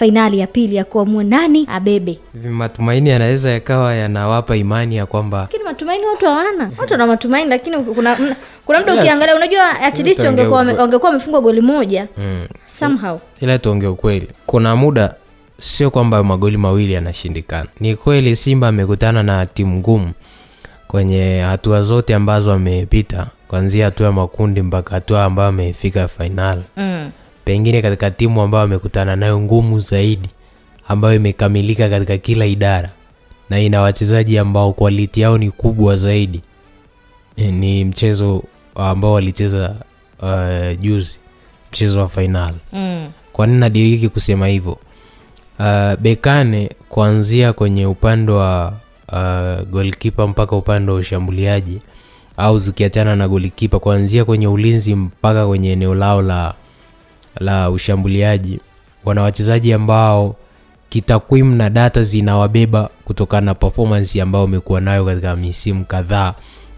finali ya pili ya kuamua nani abebe. Matumaini yanaweza yakawa yanawapa imani ya kwamba, lakini matumaini watu hawana. Watu wana matumaini, lakini kuna muda ukiangalia unajua at least wangekuwa wamefungwa goli moja somehow. Ila tuongee ukweli, kuna muda sio kwamba magoli mawili yanashindikana. Ni kweli Simba amekutana na timu ngumu kwenye hatua zote ambazo amepita, kuanzia hatua ya makundi mpaka hatua ambayo amefika final. Pengine katika timu ambayo amekutana nayo ngumu zaidi, ambayo imekamilika katika kila idara na ina wachezaji ambao quality yao ni kubwa zaidi, ni mchezo ambao walicheza juzi, mchezo wa final. Kwa nini nadiriki kusema hivyo? Bekane kuanzia kwenye upande wa goalkeeper mpaka upande wa ushambuliaji, au tukiachana na goalkeeper, kuanzia kwenye ulinzi mpaka kwenye eneo lao la ushambuliaji, wana wachezaji ambao kitakwimu na data zinawabeba kutokana na performance ambao wamekuwa nayo katika misimu kadhaa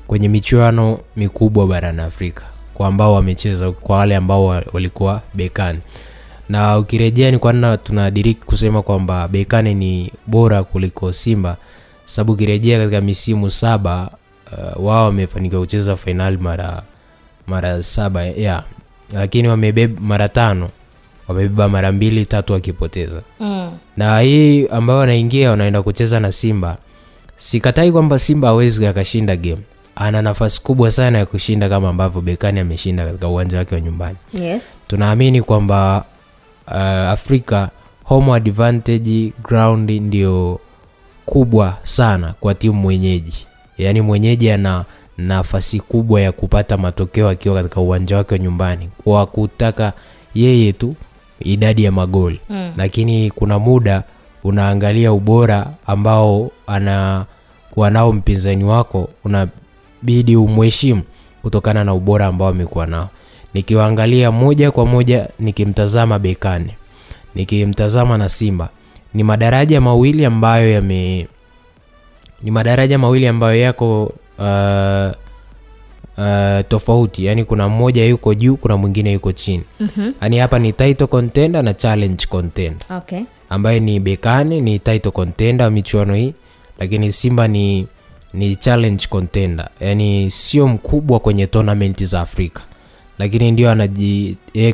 kwenye michuano mikubwa barani Afrika, kwa ambao wamecheza, kwa wale ambao walikuwa Bekane. Na ukirejea ni kwa nini tunadiriki kusema kwamba Bekane ni bora kuliko Simba, sababu ukirejea katika misimu 7 wao wamefanikiwa kucheza final mara 7 lakini wamebeba mara 5, wamebeba mara 2, 3 wakipoteza. Na hii ambao wanaingia wanaenda kucheza na Simba, sikatai kwamba Simba hawezi akashinda game. Ana nafasi kubwa sana ya kushinda kama ambavyo Bekane ameshinda katika uwanja wake wa nyumbani. Yes. Tunaamini kwamba Afrika home advantage ground ndio kubwa sana kwa timu mwenyeji. Yaani mwenyeji ana nafasi kubwa ya kupata matokeo akiwa katika uwanja wake wa nyumbani, kwa kutaka yeye tu idadi ya magoli. Lakini kuna muda unaangalia ubora ambao anakuwa nao mpinzani wako, unabidi umheshimu kutokana na ubora ambao amekuwa nao. Nikiwaangalia moja kwa moja, nikimtazama Bekane, nikimtazama na Simba, ni madaraja mawili ambayo yako tofauti. Yani kuna mmoja yuko juu, kuna mwingine yuko chini. Yani hapa ni title contender na challenge contender. Okay. Ambaye ni Bekane ni title contender michuano hii, lakini Simba ni challenge contender. Yani sio mkubwa kwenye tournament za Afrika, lakini ndio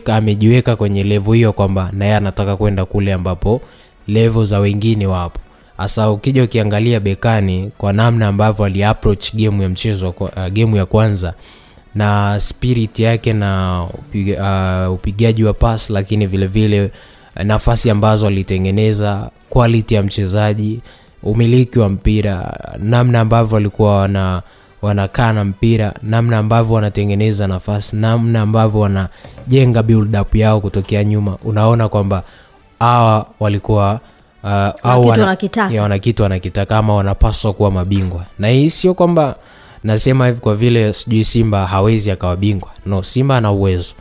amejiweka kwenye level hiyo kwamba naye anataka kwenda kule ambapo level za wengine wapo. Asa ukija ukiangalia Bekane kwa namna ambavyo ali approach game ya mchezo, game ya kwanza, na spirit yake na upigaji wa pass, lakini vile vile nafasi ambazo alitengeneza, quality ya mchezaji, umiliki wa mpira, namna ambavyo walikuwa wanakaa na mpira, namna ambavyo wanatengeneza nafasi, namna ambavyo wanajenga build up yao kutokea nyuma, unaona kwamba hawa walikuwa wana kitu wanakitaka, ama wanapaswa kuwa mabingwa. Na hii sio kwamba nasema hivi kwa vile sijui Simba hawezi akawa bingwa. No, Simba ana uwezo.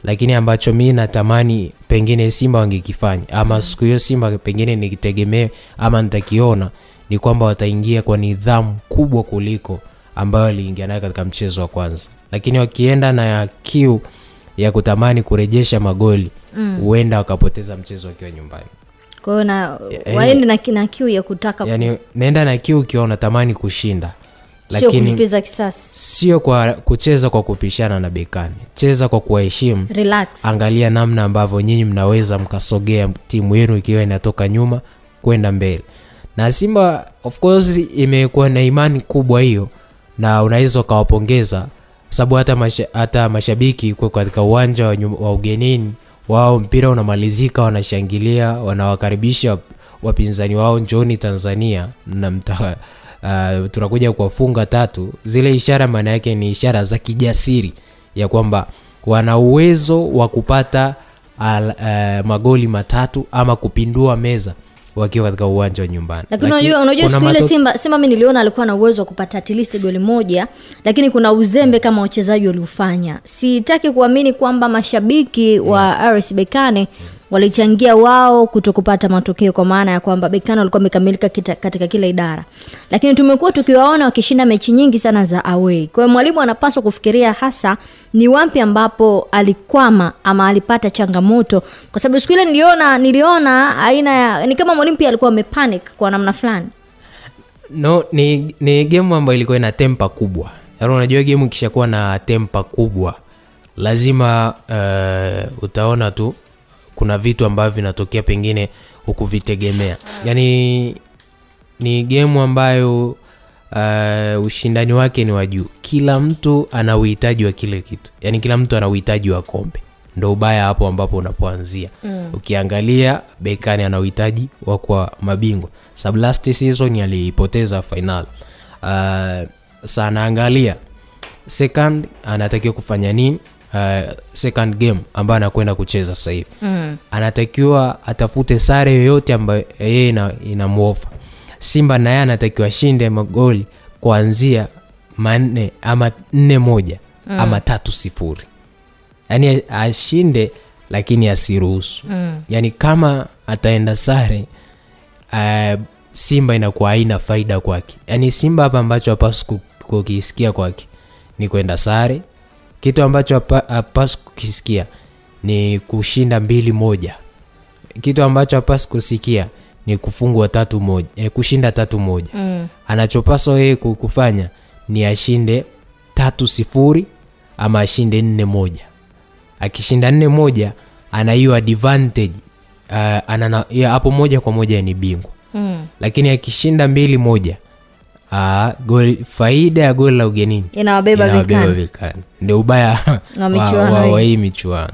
Lakini ambacho mimi natamani pengine Simba wangekifanya, ama siku hiyo Simba pengine nikitegemea ama nitakiona, ni kwamba wataingia kwa nidhamu kubwa kuliko ambayo waliingia nayo katika mchezo wa kwanza. Lakini wakienda na kiu ya kutamani kurejesha magoli, huenda wakapoteza mchezo wakiwa nyumbani. Kwa hiyo waende na kiu ya kutaka, yani naenda na kiu ukiwa unatamani kushinda, lakini sio kulipiza kisasi, sio kwa kucheza kwa kupishana na Bekane. Cheza kwa kuheshimu. Relax. Angalia namna ambavyo nyinyi mnaweza mkasogea timu yenu ikiwa inatoka nyuma kwenda mbele. Na Simba of course imekuwa na imani kubwa hiyo, na unaweza ukawapongeza sababu hata mashabiki kwa katika uwanja wa ugenini wao, mpira unamalizika, wanashangilia, wanawakaribisha wapinzani wao, njooni Tanzania na tunakuja kuwafunga 3. Zile ishara maana yake ni ishara za kijasiri ya kwamba wana uwezo wa kupata magoli 3 ama kupindua meza wakiwa katika uwanja wa nyumbani. Lakini unajua siku ile Simba mimi niliona alikuwa na uwezo wa kupata at least goli 1, lakini kuna uzembe kama wachezaji waliofanya. Sitaki kuamini kwamba mashabiki wa RS Bekane walichangia wao kutokupata matokeo, kwa maana ya kwamba Berkane walikuwa wamekamilika katika kila idara. Lakini tumekuwa tukiwaona wakishinda mechi nyingi sana za away. Kwa hiyo mwalimu anapaswa kufikiria hasa ni wapi ambapo alikwama ama alipata changamoto, kwa sababu siku ile niliona aina ya ni kama mwalimu pia alikuwa amepanic kwa namna fulani. No, ni game ambayo ilikuwa ina tempa kubwa. Yaani unajua game ikishakuwa na tempa kubwa lazima utaona tu kuna vitu ambavyo vinatokea pengine hukuvitegemea. Yaani ni game ambayo ushindani wake ni wa juu. Kila mtu ana uhitaji wa kile kitu. Yaani kila mtu ana uhitaji wa kombe. Ndio ubaya hapo ambapo unapoanzia. Ukiangalia Berkane ana uhitaji wa kwa mabingwa. Sababu last season alipoteza final. Sana angalia second anatakiwa kufanya nini? Second game ambayo anakwenda kucheza sasa hivi. Anatakiwa atafute sare yoyote ambayo yeye inamuofa. Simba naye anatakiwa ashinde magoli kuanzia 4 ama 4-1 ama 3-0. Yaani ashinde lakini asiruhusu. Yaani kama ataenda sare Simba inakuwa haina faida kwake. Yaani Simba hapa ambacho hapaswi kukisikia kwake ni kwenda sare. Kitu ambacho hapaswi kukisikia ni kushinda 2-1. Kitu ambacho hapaswi kusikia ni kufungwa 3-1, kushinda 3-1. Anachopaswa yeye kufanya ni ashinde 3-0 ama ashinde 4-1. Akishinda 4-1 ana hiyo advantage, hapo moja kwa moja ni bingwa. Lakini akishinda 2-1 faida ya goli la ugenini inawabeba Berkane. Ndio ubaya wa hii michuano.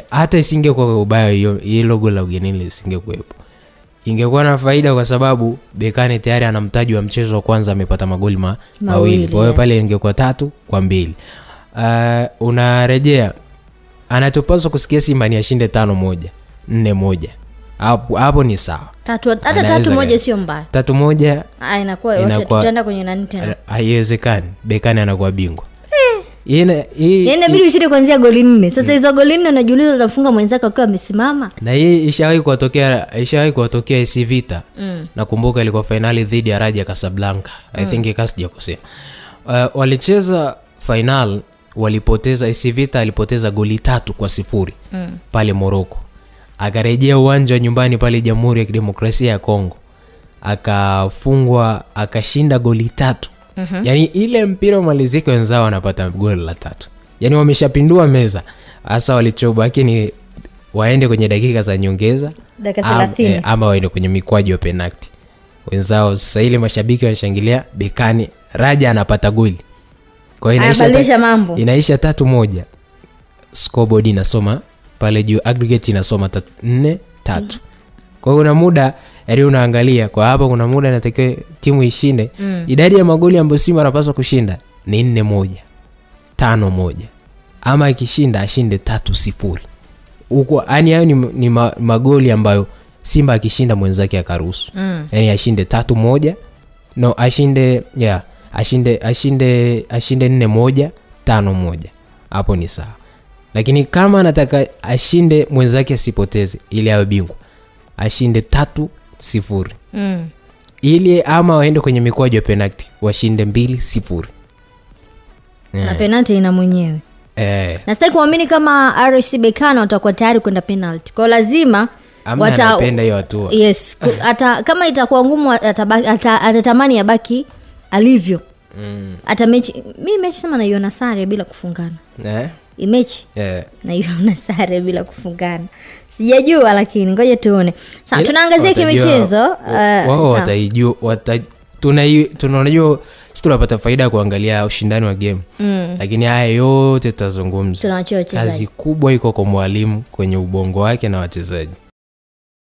Hata isingekuwa ubaya hilo goli la ugenini lisingekuwepo. Ingekuwa na faida kwa sababu Berkane tayari ana mtaji wa mchezo wa kwanza amepata magoli mawili. Kwa hiyo pale ingekuwa 3-2. Unarejea anachopaswa kusikia Simba ni ashinde 5-1, 4-1. Hapo ni sawa. Hata 3-1 sio mbaya. 3-1 inakuwa yote tutaenda kwenye nani tena? Haiwezekani. Berkane anakuwa bingwa. Inabidi ushinde kuanzia goli 4. Sasa hizo goli 4 unajiuliza utafunga mwenzako akiwa amesimama. Na hii ishawahi kuwatokea AC Vita. Nakumbuka ilikuwa finali dhidi ya Raja Casablanca. I think sijakosea. Walicheza final, walipoteza. AC Vita alipoteza goli 3-0 pale Morocco. Akarejea uwanja nyumbani pale Jamhuri ya Kidemokrasia ya Kongo, akafungwa, akashinda goli 3. Yaani ile mpira umalizike wenzao wanapata goli la 3. Yaani wameshapindua meza. Hasa walichobaki ni waende kwenye dakika za nyongeza, dakika 30 ama waende kwenye mikwaju ya penalty. Wenzao sasa ile mashabiki wanashangilia Berkane, Raja anapata goli. Kwa hiyo inaisha 3-1. Scoreboard inasoma pale juu, aggregate inasoma 4-3. Kwa hiyo kuna muda yaani unaangalia kwa hapa kuna muda inatakiwa timu ishinde. Idadi ya magoli ambayo Simba anapaswa kushinda ni 4-1, 5-1. Ama ikishinda ashinde 3-0. Huko yani hayo ni magoli ambayo Simba akishinda mwenzake akaruhusu. Yaani ashinde 3-1. No, ashinde 4-1, 5-1. Hapo ni sawa. Lakini kama anataka ashinde mwenzake asipoteze ili awe bingwa, ashinde 3-0. Ili ama waende kwenye mikwaju ya penalty washinde 2-0. Na penalty ina mwenyewe. Na sitaki kuamini kama RC Berkane watakuwa tayari kwenda penalty. Kwa lazima watapenda hiyo hatua. Yes, kama itakuwa ngumu atatamani yabaki alivyo. Hata mechi sema naiona sare bila kufungana. Mechi naiona sare bila kufungana. Sijajua lakini ngoja tuone. Sasa tunaangazia kimichezo. Wao wataijua, tunajua sisi tunapata faida kuangalia ushindani wa game. Lakini haya yote tutazungumza. Kazi kubwa iko kwa mwalimu kwenye ubongo wake na wachezaji.